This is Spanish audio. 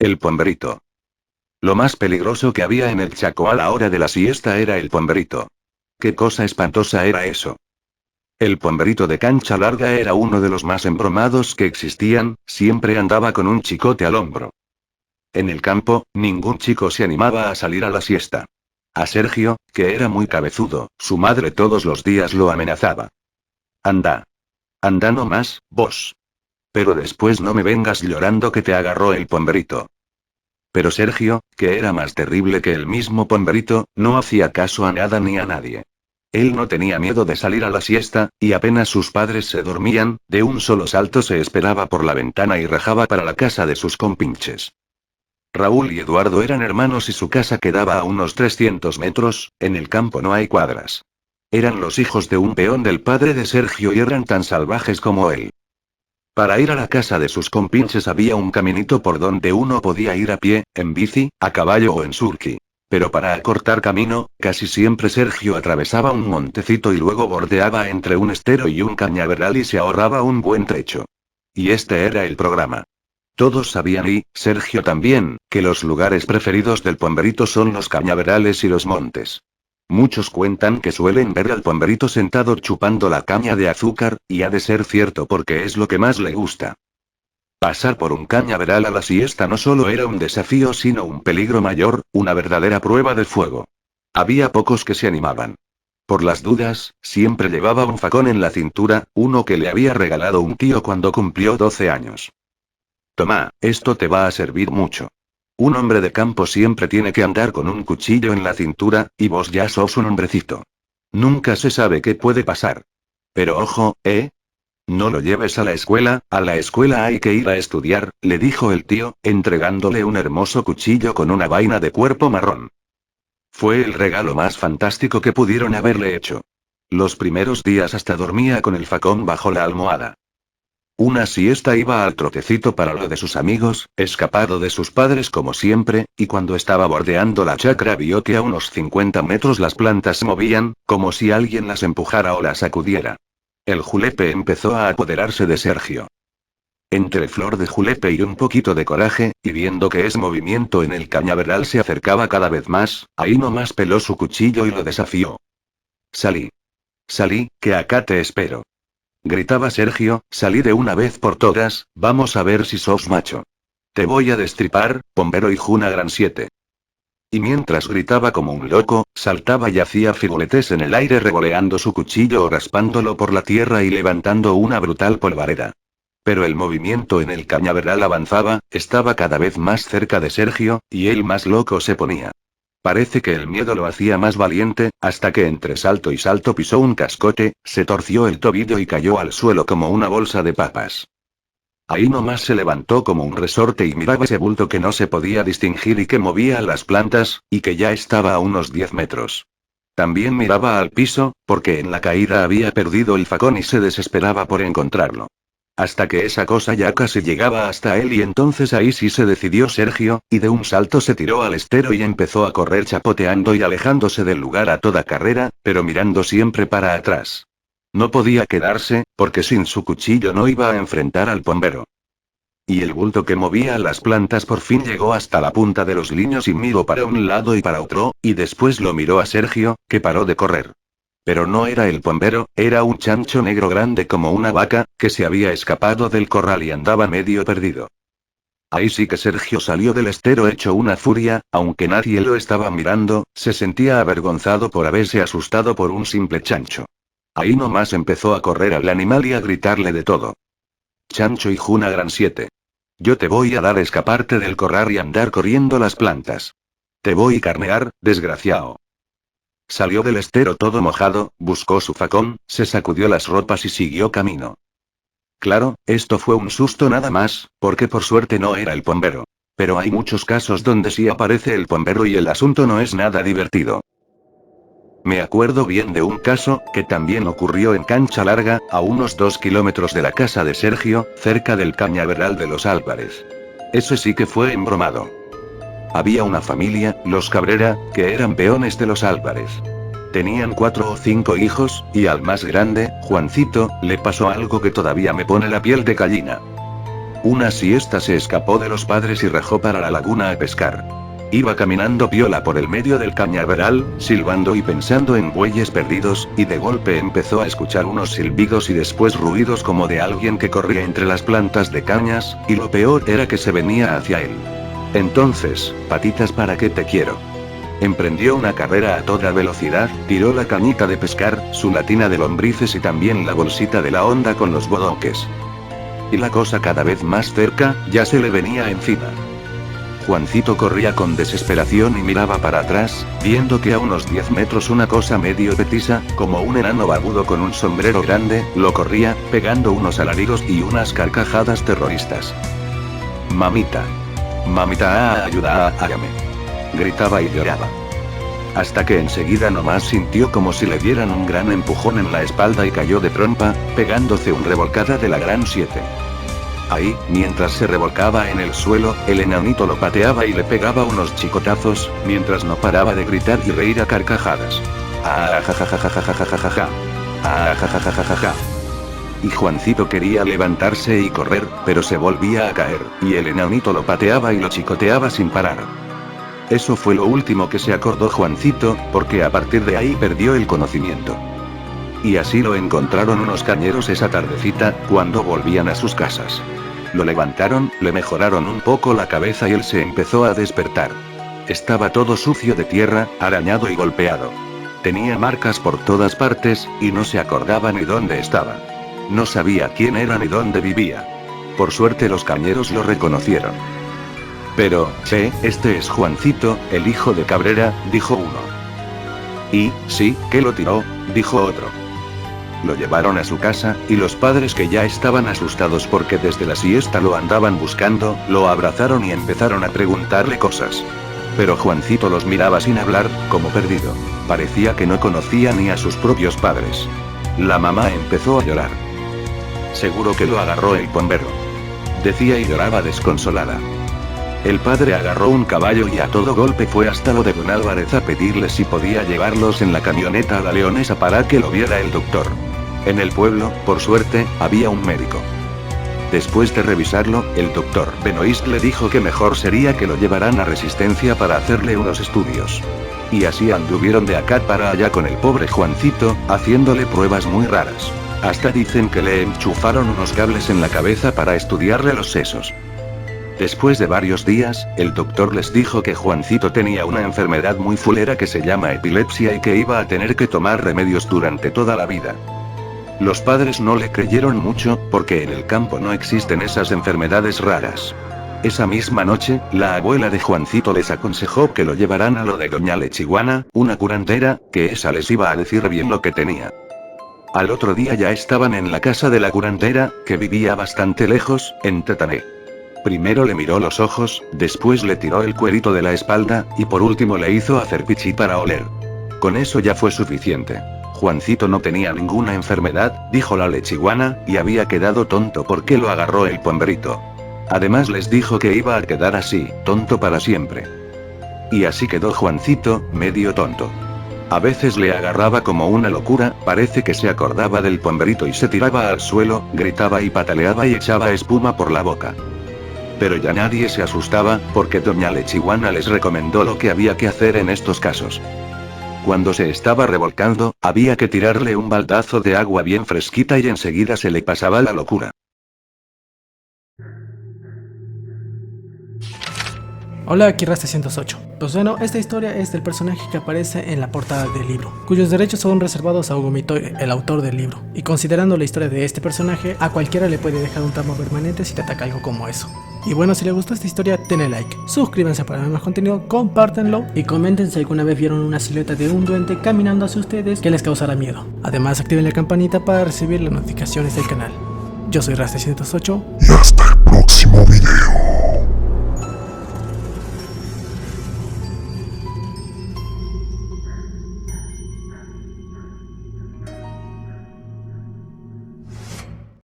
El pomberito. Lo más peligroso que había en el Chaco a la hora de la siesta era el pomberito. ¿Qué cosa espantosa era eso? El pomberito de cancha larga era uno de los más embromados que existían, siempre andaba con un chicote al hombro. En el campo, ningún chico se animaba a salir a la siesta. A Sergio, que era muy cabezudo, su madre todos los días lo amenazaba. Anda. Anda no más, vos. Pero después no me vengas llorando que te agarró el pomberito. Pero Sergio, que era más terrible que el mismo pomberito, no hacía caso a nada ni a nadie. Él no tenía miedo de salir a la siesta, y apenas sus padres se dormían, de un solo salto se esperaba por la ventana y rajaba para la casa de sus compinches. Raúl y Eduardo eran hermanos y su casa quedaba a unos 300 metros, en el campo no hay cuadras. Eran los hijos de un peón del padre de Sergio y eran tan salvajes como él. Para ir a la casa de sus compinches había un caminito por donde uno podía ir a pie, en bici, a caballo o en surki. Pero para acortar camino, casi siempre Sergio atravesaba un montecito y luego bordeaba entre un estero y un cañaveral y se ahorraba un buen trecho. Y este era el programa. Todos sabían y, Sergio también, que los lugares preferidos del pomberito son los cañaverales y los montes. Muchos cuentan que suelen ver al pomberito sentado chupando la caña de azúcar, y ha de ser cierto porque es lo que más le gusta. Pasar por un cañaveral a la siesta no solo era un desafío sino un peligro mayor, una verdadera prueba de fuego. Había pocos que se animaban. Por las dudas, siempre llevaba un facón en la cintura, uno que le había regalado un tío cuando cumplió 12 años. Toma, esto te va a servir mucho. Un hombre de campo siempre tiene que andar con un cuchillo en la cintura, y vos ya sos un hombrecito. Nunca se sabe qué puede pasar. Pero ojo, ¿eh? No lo lleves a la escuela hay que ir a estudiar, le dijo el tío, entregándole un hermoso cuchillo con una vaina de cuerpo marrón. Fue el regalo más fantástico que pudieron haberle hecho. Los primeros días hasta dormía con el facón bajo la almohada. Una siesta iba al trotecito para lo de sus amigos, escapado de sus padres como siempre, y cuando estaba bordeando la chacra vio que a unos 50 metros las plantas se movían, como si alguien las empujara o las sacudiera. El julepe empezó a apoderarse de Sergio. Entre flor de julepe y un poquito de coraje, y viendo que ese movimiento en el cañaveral se acercaba cada vez más, ahí nomás peló su cuchillo y lo desafió. Salí. Salí, que acá te espero. Gritaba Sergio, salí de una vez por todas, vamos a ver si sos macho. Te voy a destripar, pombero y juna gran 7. Y mientras gritaba como un loco, saltaba y hacía firuletes en el aire revoleando su cuchillo o raspándolo por la tierra y levantando una brutal polvareda. Pero el movimiento en el cañaveral avanzaba, estaba cada vez más cerca de Sergio, y él más loco se ponía. Parece que el miedo lo hacía más valiente, hasta que entre salto y salto pisó un cascote, se torció el tobillo y cayó al suelo como una bolsa de papas. Ahí nomás se levantó como un resorte y miraba ese bulto que no se podía distinguir y que movía las plantas, y que ya estaba a unos 10 metros. También miraba al piso, porque en la caída había perdido el facón y se desesperaba por encontrarlo. Hasta que esa cosa ya casi llegaba hasta él y entonces ahí sí se decidió Sergio, y de un salto se tiró al estero y empezó a correr chapoteando y alejándose del lugar a toda carrera, pero mirando siempre para atrás. No podía quedarse, porque sin su cuchillo no iba a enfrentar al pombero. Y el bulto que movía las plantas por fin llegó hasta la punta de los liños y miró para un lado y para otro, y después lo miró a Sergio, que paró de correr. Pero no era el pombero, era un chancho negro grande como una vaca, que se había escapado del corral y andaba medio perdido. Ahí sí que Sergio salió del estero hecho una furia, aunque nadie lo estaba mirando, se sentía avergonzado por haberse asustado por un simple chancho. Ahí nomás empezó a correr al animal y a gritarle de todo. Chancho y juna gran 7. Yo te voy a dar escaparte del corral y andar corriendo las plantas. Te voy a carnear, desgraciao. Salió del estero todo mojado, buscó su facón, se sacudió las ropas y siguió camino. Claro, esto fue un susto nada más, porque por suerte no era el pombero. Pero hay muchos casos donde sí aparece el pombero y el asunto no es nada divertido. Me acuerdo bien de un caso, que también ocurrió en Cancha Larga, a unos 2 kilómetros de la casa de Sergio, cerca del cañaveral de los Álvarez. Ese sí que fue embromado. Había una familia, los Cabrera, que eran peones de los Álvarez. Tenían 4 o 5 hijos, y al más grande, Juancito, le pasó algo que todavía me pone la piel de gallina. Una siesta se escapó de los padres y rajó para la laguna a pescar. Iba caminando piola por el medio del cañaveral, silbando y pensando en bueyes perdidos, y de golpe empezó a escuchar unos silbidos y después ruidos como de alguien que corría entre las plantas de cañas, y lo peor era que se venía hacia él. Entonces, patitas para qué te quiero. Emprendió una carrera a toda velocidad, tiró la cañita de pescar, su latina de lombrices y también la bolsita de la onda con los bodoques. Y la cosa cada vez más cerca, ya se le venía encima. Juancito corría con desesperación y miraba para atrás, viendo que a unos 10 metros una cosa medio petiza, como un enano barbudo con un sombrero grande, lo corría, pegando unos alaridos y unas carcajadas terroristas. Mamita. Mamita, ayuda, hágame. Gritaba y lloraba. Hasta que enseguida nomás sintió como si le dieran un gran empujón en la espalda y cayó de trompa, pegándose un revolcada de la gran 7. Ahí, mientras se revolcaba en el suelo, el enanito lo pateaba y le pegaba unos chicotazos, mientras no paraba de gritar y reír a carcajadas. ¡Ah, jajajajajajajaja! ¡Ah, jajajajajaja! Y Juancito quería levantarse y correr, pero se volvía a caer, y el enanito lo pateaba y lo chicoteaba sin parar. Eso fue lo último que se acordó Juancito, porque a partir de ahí perdió el conocimiento. Y así lo encontraron unos cañeros esa tardecita, cuando volvían a sus casas. Lo levantaron, le mejoraron un poco la cabeza y él se empezó a despertar. Estaba todo sucio de tierra, arañado y golpeado. Tenía marcas por todas partes, y no se acordaba ni dónde estaba. No sabía quién era ni dónde vivía. Por suerte los cañeros lo reconocieron. Pero, che, este es Juancito, el hijo de Cabrera, dijo uno. Y, sí, que lo tiró, dijo otro. Lo llevaron a su casa, y los padres, que ya estaban asustados porque desde la siesta lo andaban buscando, lo abrazaron y empezaron a preguntarle cosas. Pero Juancito los miraba sin hablar, como perdido. Parecía que no conocía ni a sus propios padres. La mamá empezó a llorar. Seguro que lo agarró el bombero. Decía y lloraba desconsolada. El padre agarró un caballo y a todo golpe fue hasta lo de don Álvarez a pedirle si podía llevarlos en la camioneta a la Leonesa para que lo viera el doctor. En el pueblo, por suerte, había un médico. Después de revisarlo, el doctor Benoist le dijo que mejor sería que lo llevaran a Resistencia para hacerle unos estudios. Y así anduvieron de acá para allá con el pobre Juancito, haciéndole pruebas muy raras. Hasta dicen que le enchufaron unos cables en la cabeza para estudiarle los sesos. Después de varios días, el doctor les dijo que Juancito tenía una enfermedad muy fulera que se llama epilepsia y que iba a tener que tomar remedios durante toda la vida. Los padres no le creyeron mucho, porque en el campo no existen esas enfermedades raras. Esa misma noche, la abuela de Juancito les aconsejó que lo llevaran a lo de doña Lechiguana, una curandera, que esa les iba a decir bien lo que tenía. Al otro día ya estaban en la casa de la curandera, que vivía bastante lejos, en Tetané. Primero le miró los ojos, después le tiró el cuerito de la espalda, y por último le hizo hacer pichí para oler. Con eso ya fue suficiente. Juancito no tenía ninguna enfermedad, dijo la lechiguana, y había quedado tonto porque lo agarró el pombrito. Además les dijo que iba a quedar así, tonto para siempre. Y así quedó Juancito, medio tonto. A veces le agarraba como una locura, parece que se acordaba del pombrito y se tiraba al suelo, gritaba y pataleaba y echaba espuma por la boca. Pero ya nadie se asustaba, porque doña Lechiguana les recomendó lo que había que hacer en estos casos. Cuando se estaba revolcando, había que tirarle un baldazo de agua bien fresquita y enseguida se le pasaba la locura. Hola, aquí Rasta108. Pues bueno, esta historia es del personaje que aparece en la portada del libro, cuyos derechos son reservados a Hugo Mitoy, el autor del libro. Y considerando la historia de este personaje, a cualquiera le puede dejar un trauma permanente si te ataca algo como eso. Y bueno, si les gustó esta historia, denle like, suscríbanse para ver más contenido, compártanlo y comenten si alguna vez vieron una silueta de un duende caminando hacia ustedes que les causará miedo. Además, activen la campanita para recibir las notificaciones del canal. Yo soy Rasta108 y hasta el próximo video.